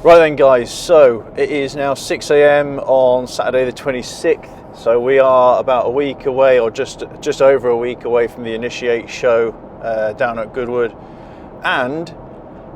Right then guys, so it is now 6 AM on Saturday the 26th, so we are about a week away, or just over a week away from the Initiate show down at Goodwood, and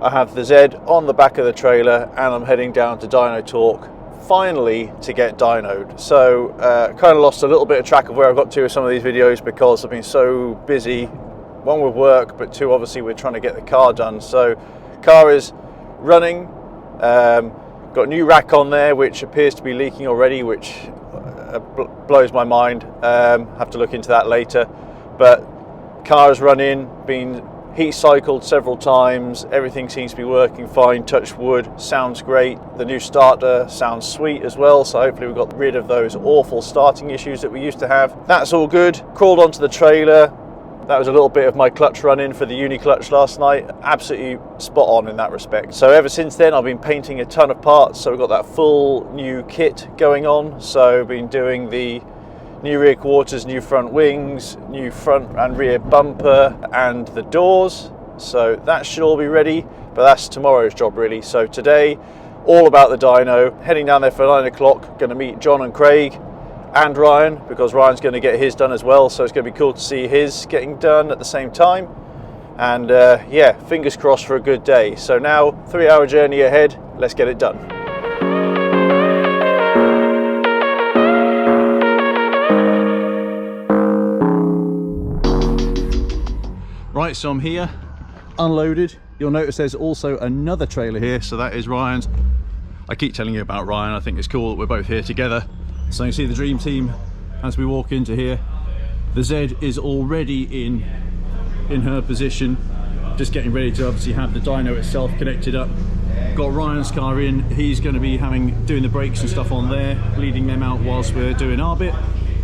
I have the Z on the back of the trailer and I'm heading down to DynoTorque finally to get dynoed. So kind of lost a little bit of track of where I got to with some of these videos because I've been so busy, one with work, but two obviously we're trying to get the car done. So car is running. Got a new rack on there which appears to be leaking already, which blows my mind. Have to look into that later, but car is running, been heat cycled several times, everything seems to be working fine, touch wood, sounds great. The new starter sounds sweet as well, so hopefully we've got rid of those awful starting issues that we used to have. That's all good. Crawled onto the trailer. That was a little bit of my clutch run-in for the uni clutch last night. Absolutely spot on in that respect. So ever since then I've been painting a ton of parts, so we've got that full new kit going on. So been doing the new rear quarters, new front wings, new front and rear bumper and the doors. So that should all be ready, but that's tomorrow's job really. So today, all about the dyno. Heading down there for 9 o'clock, going to meet John and Craig and Ryan, because Ryan's going to get his done as well, so it's going to be cool to see his getting done at the same time. And yeah, fingers crossed for a good day. So now 3-hour journey ahead, let's get it done. Right, so I'm here unloaded. You'll notice there's also another trailer here, so that is Ryan's. I keep telling you about Ryan, I think it's cool that we're both here together. So you see the dream team as we walk into here. The Z is already in her position, just getting ready to obviously have the dyno itself connected up. Got Ryan's car in, he's going to be doing the brakes and stuff on there, leading them out whilst we're doing our bit.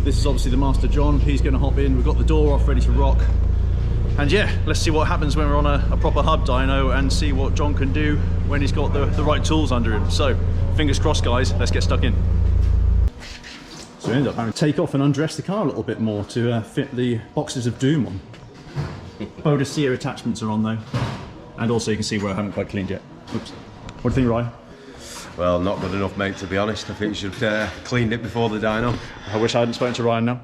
This is obviously the master John, he's going to hop in. We've got the door off ready to rock. And yeah, let's see what happens when we're on a proper hub dyno and see what John can do when he's got the right tools under him. So fingers crossed guys, let's get stuck in. So we ended up having to take off and undress the car a little bit more to fit the boxes of doom on. Boda sear attachments are on though. And also you can see where I haven't quite cleaned yet. Oops. What do you think, Ryan? Well, not good enough, mate, to be honest. I think you should have cleaned it before the dyno. I wish I hadn't spoken to Ryan now.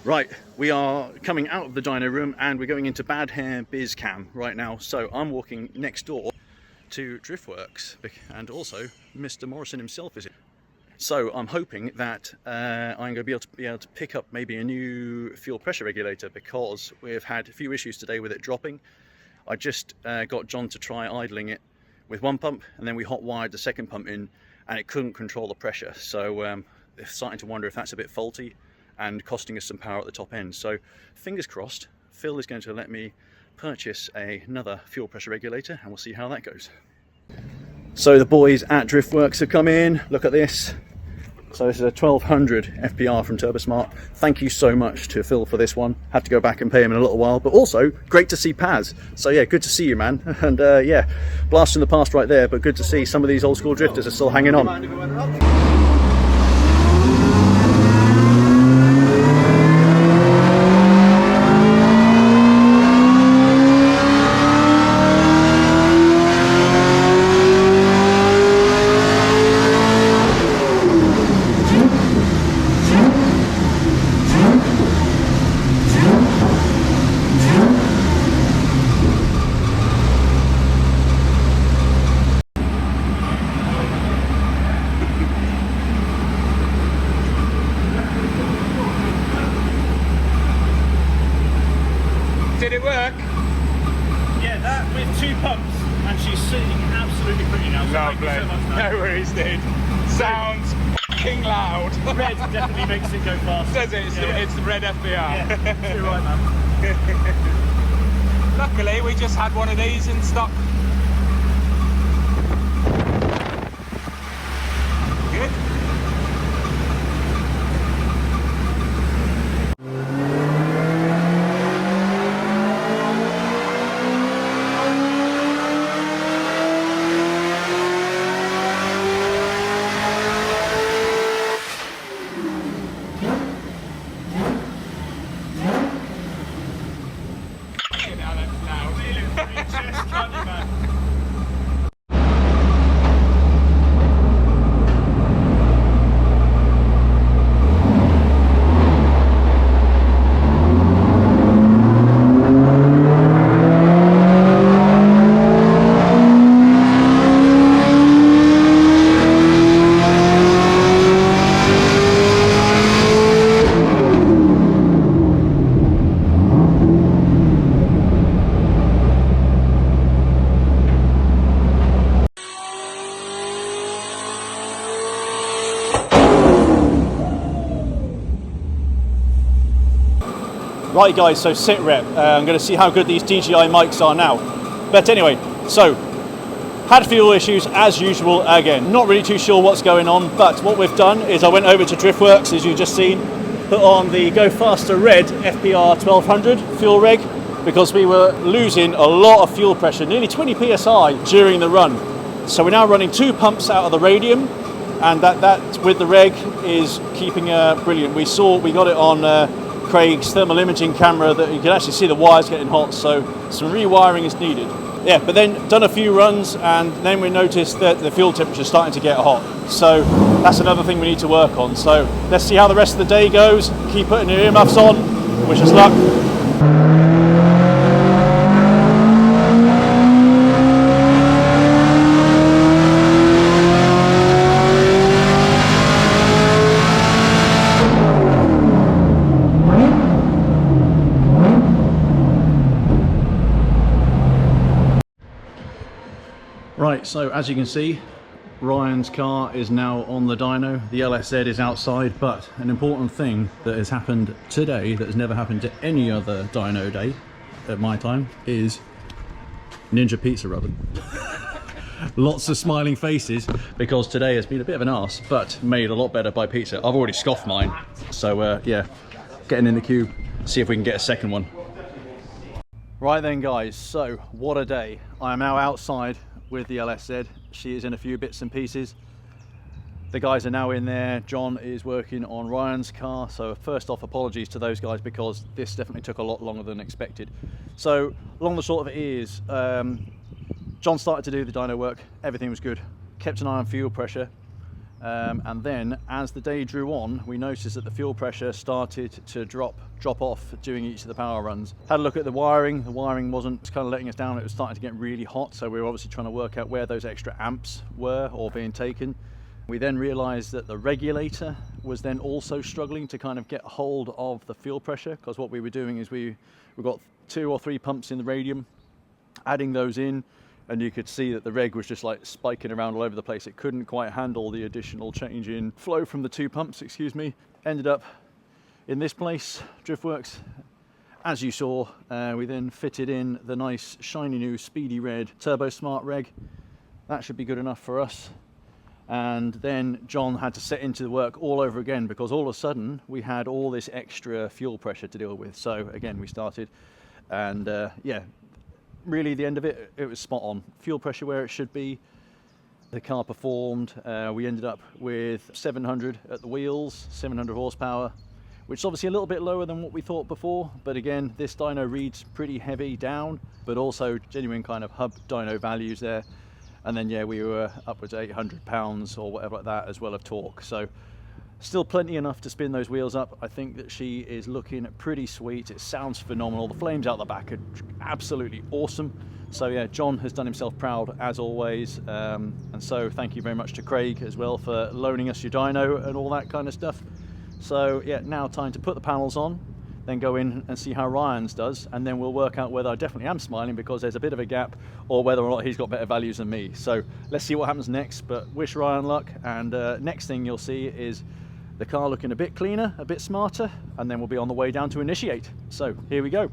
Right, we are coming out of the dyno room and we're going into Bad Hair Biz Cam right now. So I'm walking next door to Driftworks, and also Mr. Morrison himself is here. So I'm hoping that I'm going to be able to pick up maybe a new fuel pressure regulator, because we've had a few issues today with it dropping. I just got John to try idling it with one pump, and then we hot wired the second pump in and it couldn't control the pressure. So they're starting to wonder if that's a bit faulty and costing us some power at the top end. So fingers crossed, Phil is going to let me purchase another fuel pressure regulator and we'll see how that goes. So the boys at Driftworks have come in. Look at this. So this is a 1200 FPR from TurboSmart. Thank you so much to Phil for this one. Had to go back and pay him in a little while, but also great to see Paz. So yeah, good to see you, man. And yeah, blast in the past right there, but good to see some of these old school drifters are still hanging on. Did it work? Yeah, that with 2 pumps, and she's sitting absolutely pretty now. So Lovely. thank you so much, Nath. No worries, dude. Sounds f***ing loud. Red definitely makes it go fast. Does it? It's the red FBR. Yeah, you're right, man. Luckily, we just had one of these in stock. Good. Right guys, so sit rep. I'm going to see how good these DJI mics are now. But anyway, so had fuel issues as usual again. Not really too sure what's going on, but what we've done is I went over to Driftworks, as you've just seen, put on the Go Faster Red FPR 1200 fuel reg, because we were losing a lot of fuel pressure, nearly 20 psi during the run. So we're now running 2 pumps out of the radium, and that with the reg is keeping brilliant. We got it on Craig's thermal imaging camera that you can actually see the wires getting hot, so some rewiring is needed. Yeah, but then done a few runs and then we noticed that the fuel temperature is starting to get hot. So that's another thing we need to work on. So let's see how the rest of the day goes. Keep putting your earmuffs on. Wish us luck. Right, so as you can see, Ryan's car is now on the dyno. The LSA is outside, but an important thing that has happened today that has never happened to any other dyno day at my time is Ninja Pizza Oven. Lots of smiling faces because today has been a bit of an arse, but made a lot better by pizza. I've already scoffed mine, so yeah, getting in the queue, see if we can get a second one. Right then guys, so what a day. I am now outside with the LSA. She is in a few bits and pieces. The guys are now in there. John is working on Ryan's car. So first off, apologies to those guys because this definitely took a lot longer than expected. So long the short of it is, John started to do the dyno work. Everything was good. Kept an eye on fuel pressure. And then as the day drew on, we noticed that the fuel pressure started to drop off during each of the power runs. Had a look at the wiring. The wiring wasn't kind of letting us down. It was starting to get really hot. So we were obviously trying to work out where those extra amps were or being taken. We then realized that the regulator was then also struggling to kind of get hold of the fuel pressure, because what we were doing is we got 2 or 3 pumps in the radium, adding those in, and you could see that the reg was just like spiking around all over the place. It couldn't quite handle the additional change in flow from the 2 pumps, excuse me. Ended up in this place, Driftworks. As you saw, we then fitted in the nice shiny new speedy red TurboSmart reg. That should be good enough for us. And then John had to set into the work all over again because all of a sudden we had all this extra fuel pressure to deal with. So again, we started, and yeah, really the end of it, it was spot on. Fuel pressure where it should be. The car performed. We ended up with 700 at the wheels, 700 horsepower, which is obviously a little bit lower than what we thought before. But again, this dyno reads pretty heavy down, but also genuine kind of hub dyno values there. And then yeah, we were upwards of 800 pounds or whatever like that as well of torque. So still plenty enough to spin those wheels up. I think that she is looking pretty sweet. It sounds phenomenal. The flames out the back are absolutely awesome. So yeah, John has done himself proud as always. And so thank you very much to Craig as well for loaning us your dyno and all that kind of stuff. So yeah, now time to put the panels on, then go in and see how Ryan's does, and then we'll work out whether I definitely am smiling because there's a bit of a gap, or whether or not he's got better values than me. So let's see what happens next, but wish Ryan luck. And next thing you'll see is the car looking a bit cleaner, a bit smarter, and then we'll be on the way down to initiate. So here we go.